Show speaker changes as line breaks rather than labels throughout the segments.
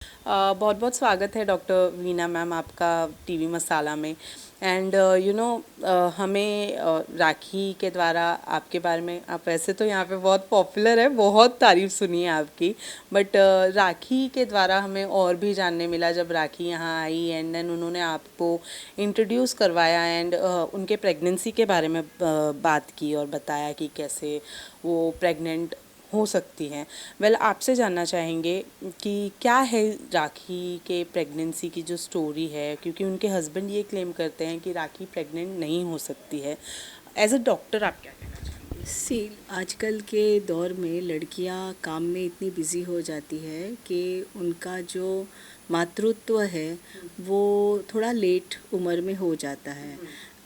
बहुत बहुत स्वागत है डॉक्टर वीना मैम आपका टीवी मसाला में। एंड हमें राखी के द्वारा आपके बारे में, आप वैसे तो यहाँ पे बहुत पॉपुलर है, बहुत तारीफ सुनी है आपकी, बट राखी के द्वारा हमें और भी जानने मिला जब राखी यहाँ आई एंड देन उन्होंने आपको इंट्रोड्यूस करवाया एंड उनके प्रेगनेंसी के बारे में बात की और बताया कि कैसे वो प्रेग्नेंट हो सकती हैं। आपसे जानना चाहेंगे कि क्या है राखी के प्रेगनेंसी की जो स्टोरी है, क्योंकि उनके हस्बैंड ये क्लेम करते हैं कि राखी प्रेग्नेंट नहीं हो सकती है। एज अ डॉक्टर आप क्या कहना चाहेंगे?
सी आजकल के दौर में लड़कियां काम में इतनी बिजी हो जाती है कि उनका जो मातृत्व है वो थोड़ा लेट उम्र में हो जाता है।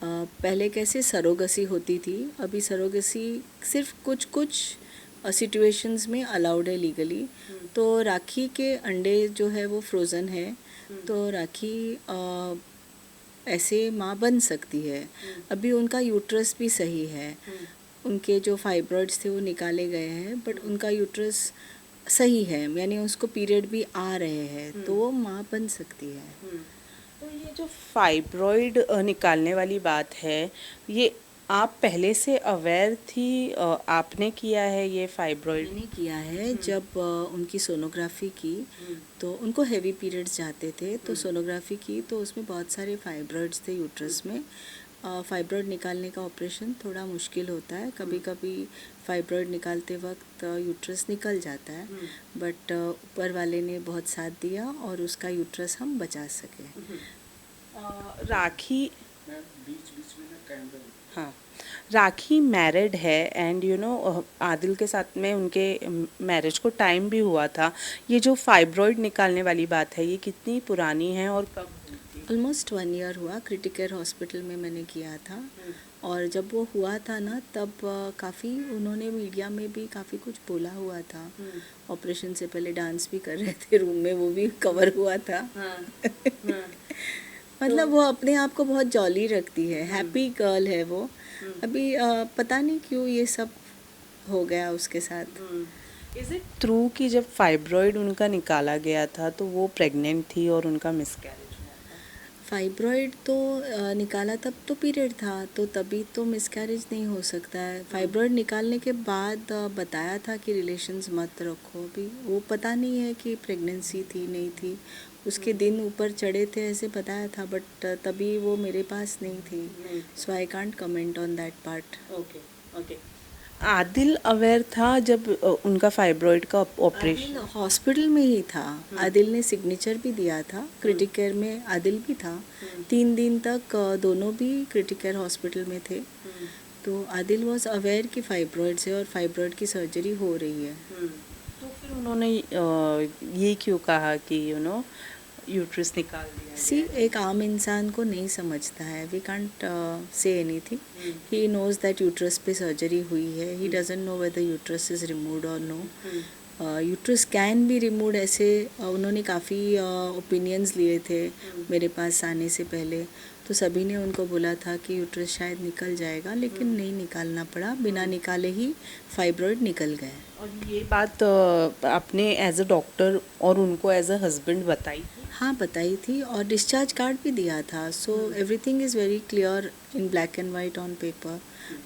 पहले कैसे सरोगसी होती थी, अभी सरोगसी सिर्फ कुछ कुछ सिचुएशंस में अलाउड है लीगली। तो राखी के अंडे जो है वो फ्रोज़न है, तो राखी ऐसे माँ बन सकती है। अभी उनका यूट्रस भी सही है, उनके जो फाइब्रॉइड्स थे वो निकाले गए हैं, बट उनका यूट्रस सही है, यानी उसको पीरियड भी आ रहे हैं, तो वो माँ बन सकती है।
तो ये जो फाइब्रॉइड निकालने वाली बात है, ये आप पहले से अवेयर थी? आपने किया है ये फाइब्रॉइड?
मैंने किया है, जब उनकी सोनोग्राफी की तो उनको हैवी पीरियड्स जाते थे, तो सोनोग्राफी की तो उसमें बहुत सारे फाइब्रॉइड्स थे यूट्रस में। फाइब्रॉइड निकालने का ऑपरेशन थोड़ा मुश्किल होता है, कभी कभी फाइब्रॉइड निकालते वक्त यूट्रस निकल जाता है, बट ऊपर वाले ने बहुत साथ दिया और उसका यूट्रस हम बचा सके।
राखी, मैं बीच बीच में ना कैंडल, हाँ, राखी मैरिड है एंड आदिल के साथ में उनके मैरिज को टाइम भी हुआ था। ये जो फाइब्रॉइड निकालने वाली बात है, ये कितनी पुरानी है और कब हुई थी?
ऑलमोस्ट 1 ईयर हुआ, क्रिटिकेयर हॉस्पिटल में मैंने किया था। और जब वो हुआ था ना, तब काफ़ी उन्होंने मीडिया में भी काफ़ी कुछ बोला हुआ था। ऑपरेशन से पहले डांस भी कर रहे थे रूम में, वो भी कवर हुआ था।
हाँ, हाँ,
मतलब वो अपने आप को बहुत जॉली रखती है, हैप्पी गर्ल है वो। अभी पता नहीं क्यों ये सब हो गया उसके साथ।
इज इट ट्रू कि जब फाइब्रॉइड उनका निकाला गया था तो वो प्रेग्नेंट थी और उनका मिसकैरेज हुआ था?
फाइब्रॉइड तो निकाला तब तो पीरियड था, तो तभी तो मिसकैरेज नहीं हो सकता है। फाइब्रॉइड निकालने के बाद बताया था कि रिलेशंस मत रखो, अभी वो पता नहीं है कि प्रेगनेंसी थी नहीं थी। उसके दिन ऊपर चढ़े थे ऐसे बताया था, बट तभी वो मेरे पास नहीं थी, so I can't comment on that part.
Okay, okay. Adil aware था जब उनका फाइब्रॉइड का
आदिल
ऑपरेशन?
हॉस्पिटल में ही था। आदिल ने सिग्नेचर भी दिया था, क्रिटिकेयर में आदिल भी था। 3 दिन तक दोनों भी क्रिटिकेयर हॉस्पिटल में थे। तो आदिल वॉज अवेयर कि फाइब्रॉइड है और फाइब्रॉइड की सर्जरी हो रही है।
तो फिर उन्होंने ये क्यों कहा कि यूट्रस निकाल दिया
सी
गया है?
एक आम इंसान को नहीं समझता है, we can't say anything. He knows that uterus पे सर्जरी हुई है, he doesn't know whether uterus is removed और no. Uterus can be removed, ऐसे उन्होंने काफ़ी ओपिनियंस लिए थे मेरे पास आने से पहले। तो सभी ने उनको बोला था कि यूट्रस शायद निकल जाएगा, लेकिन नहीं निकालना पड़ा, बिना निकाले ही फाइब्रॉइड निकल गए।
और ये बात आपने एज अ डॉक्टर और उनको एज अ हस्बैंड बताई?
हाँ बताई थी, और डिस्चार्ज कार्ड भी दिया था। So everything is very clear in black and white on paper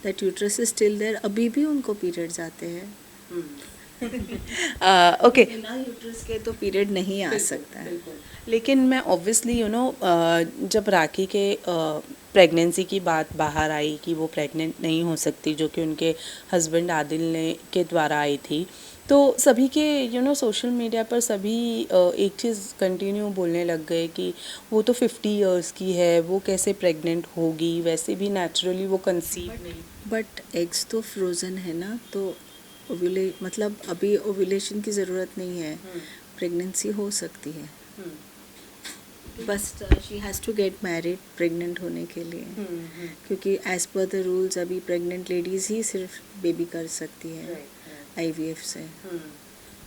that uterus is still there. अभी भी उनको पीरियड्स आते हैं।
ओके।
बिना यूट्रस के तो पीरियड नहीं आ सकता है।
लेकिन मैं ऑब्वियसली जब राखी के प्रेगनेंसी की बात बाहर आई कि वो प्रेग्नेंट नहीं हो सकती, जो कि उनके हस्बैंड आदिल ने के द्वारा आई थी, तो सभी के सोशल मीडिया पर सभी एक चीज़ कंटिन्यू बोलने लग गए कि वो तो 50 इयर्स की है, वो कैसे प्रेग्नेंट होगी, वैसे भी नेचुरली वो कंसीव नहीं।
बट एग्स तो फ्रोज़न है ना, तो ओव्यूले मतलब अभी ओव्यूलेशन की ज़रूरत नहीं है, प्रेगनेंसी हो सकती है। बस she has to get married pregnant होने के लिए, क्योंकि एज़ पर द रूल्स अभी प्रेग्नेंट लेडीज़ ही सिर्फ बेबी कर सकती है आईवीएफ से।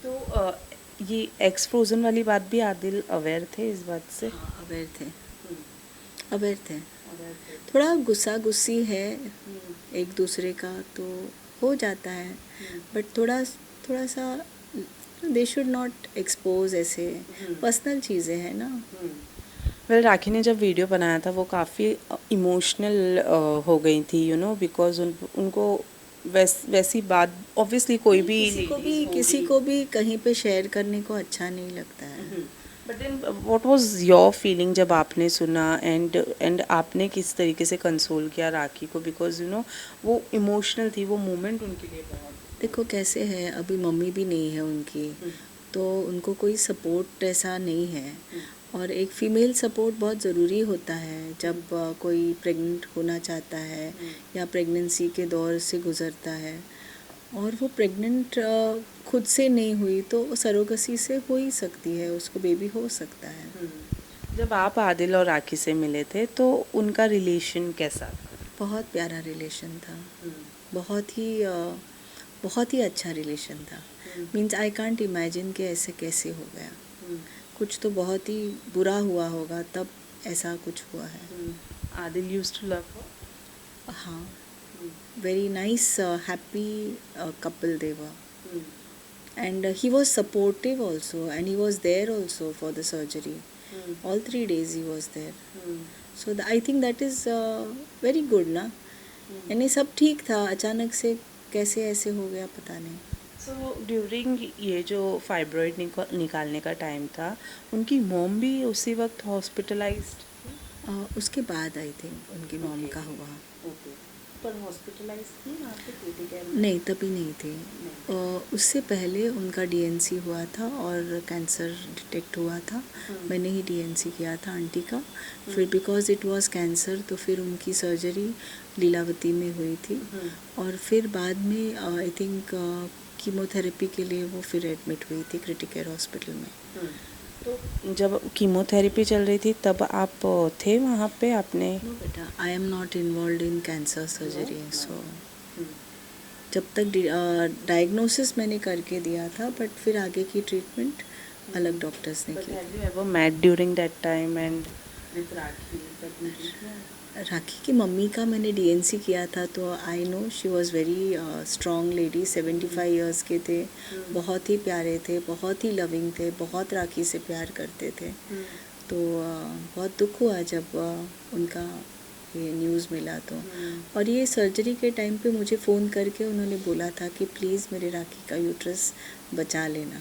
तो ये एक्स फ्रोजन वाली बात भी आदिल अवेयर थे इस बात से?
हाँ अवेयर थे, अवेयर थे। थोड़ा गुस्सा गुस्सी है एक दूसरे का तो हो जाता है, बट थोड़ा थोड़ा सा दे शुड नॉट एक्सपोज ऐसे पर्सनल चीज़ें हैं ना.
वेल राखी ने जब वीडियो बनाया था वो काफ़ी इमोशनल हो गई थी बिकॉज उनको वैसी बात ऑब्वियसली कोई भी
किसी को भी कहीं पे शेयर करने को अच्छा नहीं लगता है.
But then what was your feeling जब आपने सुना एंड आपने किस तरीके से कंसोल किया राखी को बिकॉज वो इमोशनल थी वो मोमेंट उनके लिए बहुत.
देखो कैसे है, अभी मम्मी भी नहीं है उनकी, तो उनको कोई सपोर्ट ऐसा नहीं है. और एक फ़ीमेल सपोर्ट बहुत ज़रूरी होता है जब कोई प्रेग्नेंट होना चाहता है या प्रेगनेंसी के दौर से गुज़रता है. और वो प्रेग्नेंट खुद से नहीं हुई तो सरोगसी से हो ही सकती है, उसको बेबी हो सकता है.
जब आप आदिल और राखी से मिले थे तो उनका रिलेशन कैसा था?
बहुत प्यारा रिलेशन था. बहुत ही अच्छा रिलेशन था. मीन्स आई कांट इमेजिन कि ऐसे कैसे हो गया. कुछ तो बहुत ही बुरा हुआ होगा तब ऐसा कुछ हुआ है.
Adil used to love her.
हाँ, very nice, happy couple they were. And he was supportive also, and he was there also for the surgery. All 3 days he was there. So I think that is very good ना. यानी सब ठीक था, अचानक से कैसे ऐसे हो गया पता नहीं.
सो ड्यूरिंग ये जो फाइब्रॉइड निकालने का टाइम था उनकी मॉम भी उसी वक्त हॉस्पिटलाइज्ड?
उसके बाद आई थिंक उनकी मॉम का हुआ.
पर हॉस्पिटलाइज थी वहाँ पे क्रिटिकल?
नहीं, तभी नहीं थे. उससे पहले उनका डीएनसी हुआ था और कैंसर डिटेक्ट हुआ था. मैंने ही डीएनसी किया था आंटी का. फिर बिकॉज इट वाज कैंसर तो फिर उनकी सर्जरी लीलावती में हुई थी. और फिर बाद में आई थिंक कीमोथेरेपी के लिए वो फिर एडमिट हुई थी क्रिटिकल हॉस्पिटल में.
तो जब कीमोथेरेपी चल रही थी तब आप थे वहाँ पे आपने?
नो बेटा, I am not involve in cancer surgery. So जब तक डायग्नोसिस मैंने करके दिया था बट फिर आगे की ट्रीटमेंट अलग डॉक्टर्स ने की.
Have you ever met during that time and with Rakhi?
Rakhi की मम्मी का मैंने डीएनसी किया था तो I know she was very strong lady. 75 years के थे. बहुत ही प्यारे थे, बहुत ही लविंग थे, बहुत राखी से प्यार करते थे. तो बहुत दुख हुआ जब उनका ये न्यूज़ मिला तो. और ये सर्जरी के टाइम पे मुझे फ़ोन करके उन्होंने बोला था कि प्लीज़ मेरे राखी का यूट्रस बचा लेना.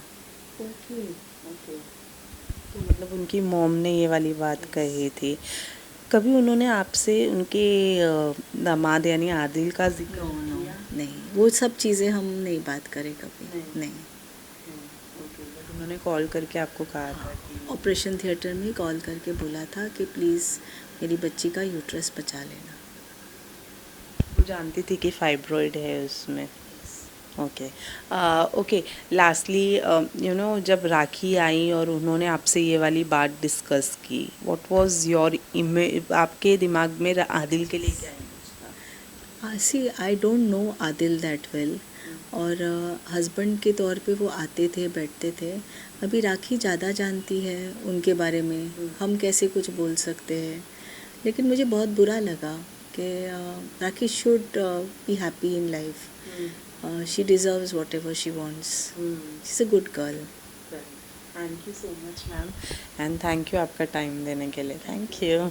ओके. तो मतलब उनकी मॉम ने ये वाली बात कही थी. कभी उन्होंने आपसे उनके दामाद यानी आदिल का जिक्र किया?
नहीं, वो सब चीज़ें हम नहीं बात करें कभी. नहीं.
उन्होंने कॉल करके आपको कहा था?
ऑपरेशन थिएटर में कॉल करके बोला था कि प्लीज़ मेरी बच्ची का यूट्रस बचा लेना.
वो जानती थी कि फाइब्रॉइड है उसमें? ओके. ओके, लास्टली जब राखी आई और उन्होंने आपसे ये वाली बात डिस्कस की, व्हाट वाज योर आपके दिमाग में आदिल के लिए क्या इमेज था?
See I don't know Adil that well. और हस्बैंड के तौर पे वो आते थे, बैठते थे. अभी राखी ज़्यादा जानती है उनके बारे में, हम कैसे कुछ बोल सकते हैं. लेकिन मुझे बहुत बुरा लगा कि Rakhi should be happy in life. She deserves whatever she wants. She's a good girl.
Thank you so much ma'am and thank you आपका टाइम देने के लिए. Thank you.